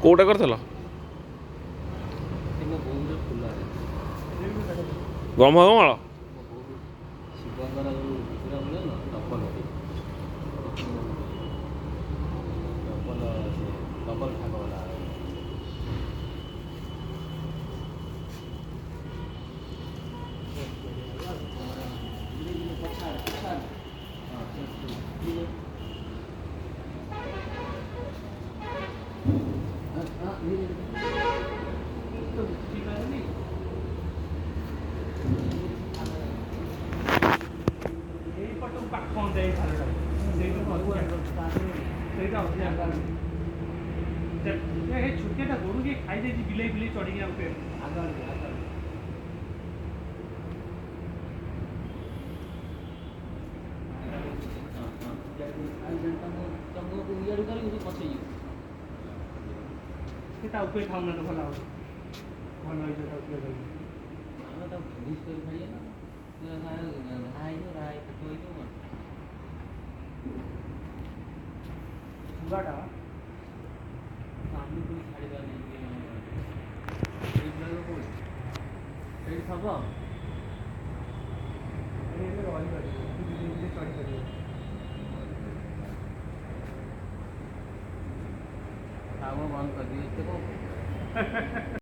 କୋଉଟା କରିଥିଲ? ମୋ ବୋଉର ଫୁଲ ଗମ ଗମାଳ ମୋ ବୋଉ ଶିବଙ୍କର ଯେଉଁ ପୁରା ମିଳେ ନା ଡବଲ ଡବଲ ଠାକ ବାଲା ଛୋଟିଆଟା ଗୋରୁ କିଏ ଖାଇଦେଇଛି ବିଲେଇ ବିଲେଇ ଚଢ଼ିକି ଆମ ତମକୁ ଇଆଡ଼ୁ କରିକି ପଛେଇଯିବ ସେ ତା ଉପରେ ଖାଉନାହାନ୍ତି ଭଲ ହେଉଛି ଭଲ ହେଇଯିବ ତା ଉପରେ ଧରିକି ଆମେ ତାକୁ ଫିନିସ୍ କରି ଖାଇଲେ ନା ରାହା ହେଇଯିବ ରାହା ହେଇ ପେଟ ହେଇଯିବ କ'ଣ ଛୁଆଟା ଆମେ ପୁଣି ଛାଡ଼ିବା ନେଇକି ସେଇଠି ଥବ ରହିପାରିବ ଚଢ଼ିପାରିବ କାମ ବନ୍ଦ କରିଦିଅ ଏତେ କ'ଣ